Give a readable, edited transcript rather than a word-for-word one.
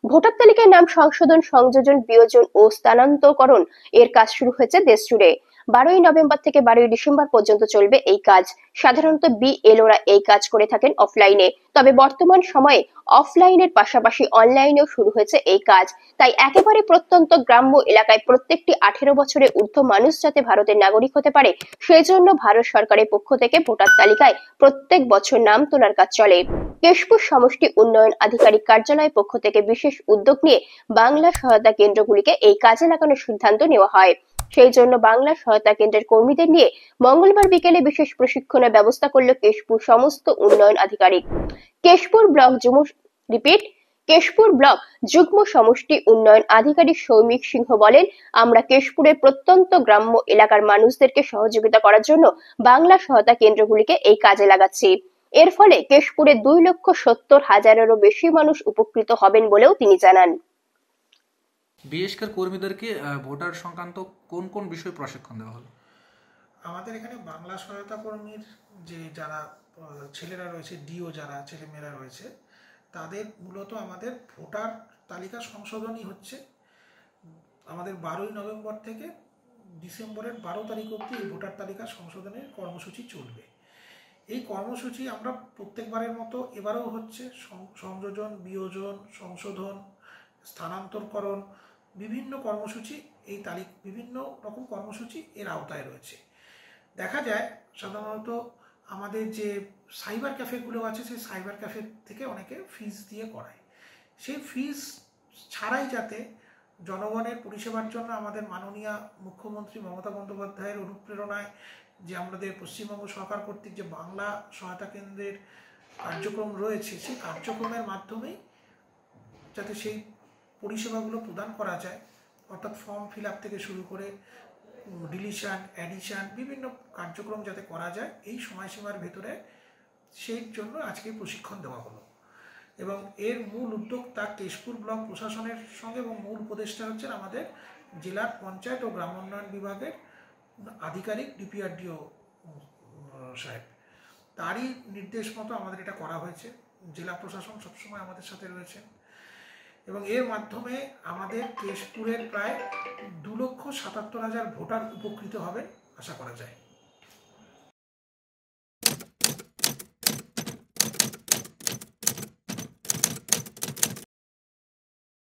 Voter তালিকায় নাম সংশোধন, সংযোজন, বিয়োজন ও স্থানান্তরকরণ এর কাজ শুরু হয়েছে দেশ জুড়ে। 12ই নভেম্বর থেকে 12ই ডিসেম্বর পর্যন্ত চলবে এই কাজ। সাধারণত বিএলওরা এই কাজ করে থাকেন অফলাইনে, তবে বর্তমান সময়ে অফলাইনের পাশাপাশি অনলাইনেও শুরু হয়েছে এই কাজ। তাই একেবারে প্রত্যন্ত গ্রাম্য এলাকায় প্রত্যেকটি 18 বছরের ঊর্ধ্ব মানুষ যাতে ভারতের নাগরিক হতে পারে, সেই জন্য ভারত সরকারের পক্ষ থেকে ভোটার তালিকায় প্রত্যেক বছর নাম তোলার কাজ চলে। কেশপুর সমষ্টি উন্নয়ন আধিকারিক কার্যালয়ের পক্ষ থেকে বিশেষ উদ্যোগ নিয়ে বাংলা সহায়তা কেন্দ্রগুলিকে এই কাজে লাগানোর সিদ্ধান্ত নেওয়া হয়। সেই জন্য বাংলা সহায়তা কেন্দ্রের কর্মীদের নিয়ে মঙ্গলবার বিকেলে বিশেষ প্রশিক্ষণের ব্যবস্থা করল কেশপুর সমস্ত উন্নয়ন আধিকারিক। কেশপুর ব্লক যুগ্ম রিপিট কেশপুর ব্লক যুগ্ম সমষ্টি উন্নয়ন আধিকারিক সৌমিক সিংহ বলেন, আমরা কেশপুরের প্রত্যন্ত গ্রাম্য এলাকার মানুষদেরকে সহযোগিতা করার জন্য বাংলা সহায়তা কেন্দ্রগুলিকে এই কাজে লাগাচ্ছি। এর ফলে কেশপুরে 2,70,000-এরও বেশি মানুষ উপকৃত হবেন বলেও তিনি জানান। বিএসকের কর্মীদেরকে ভোটার সংক্রান্ত কোন কোন বিষয়ে প্রশিক্ষণ দেওয়া হলো? আমাদের এখানে বাংলা সহায়তা কর্মীর যে যারা ছেলেরা রয়েছে, ডিও যারা ছেলেমেয়েরা রয়েছে, তাদের মূলত আমাদের ভোটার তালিকা সংশোধনই হচ্ছে। আমাদের 12ই নভেম্বর থেকে ডিসেম্বরের 12 তারিখ অবধি এই ভোটার তালিকা সংশোধনের কর্মসূচি চলবে। এই কর্মসূচি আমরা প্রত্যেকবারের মতো এবারেও হচ্ছে। সংযোজন, বিয়োজন, সংশোধন, স্থানান্তরকরণ, বিভিন্ন কর্মসূচি, বিভিন্ন রকম কর্মসূচি এর আওতায় রয়েছে। দেখা যায় সাধারণত আমাদের যে সাইবার ক্যাফেগুলো আছে, সেই সাইবার ক্যাফে থেকে অনেকে ফিস দিয়ে করায়। সেই ফিস ছাড়াই যাতে জনগণের পরিষেবার জন্য আমাদের মাননীয় মুখ্যমন্ত্রী মমতা বন্দ্যোপাধ্যায়ের অনুপ্রেরণায় যে আমাদের পশ্চিমবঙ্গ সরকার কর্তৃক যে বাংলা সহায়তা কেন্দ্রের কার্যক্রম রয়েছে, সেই কার্যক্রমের মাধ্যমেই যাতে সেই পরিষেবাগুলো প্রদান করা যায়, অর্থাৎ ফর্ম ফিল আপ থেকে শুরু করে ডিলিশন, অ্যাডিশন, বিভিন্ন কার্যক্রম যাতে করা যায় এই সময়সীমার ভেতরে, সেই জন্য আজকে প্রশিক্ষণ দেওয়া হলো। এবং এর মূল উদ্যোক্তা কেশপুর ব্লক প্রশাসনের সঙ্গে, এবং মূল উপদেষ্টা হচ্ছেন আমাদের জেলার পঞ্চায়েত ও গ্রাম উন্নয়ন বিভাগের আধিকারিক ডিপিআরডিও সাহেব। তারই নির্দেশ মতো আমাদের এটা করা হয়েছে। জেলা প্রশাসন সবসময় আমাদের সাথে রয়েছেন এবং এর মাধ্যমে আমাদের কেশপুরের প্রায় 2,77,000 ভোটার উপকৃত হবেন আশা করা যায়।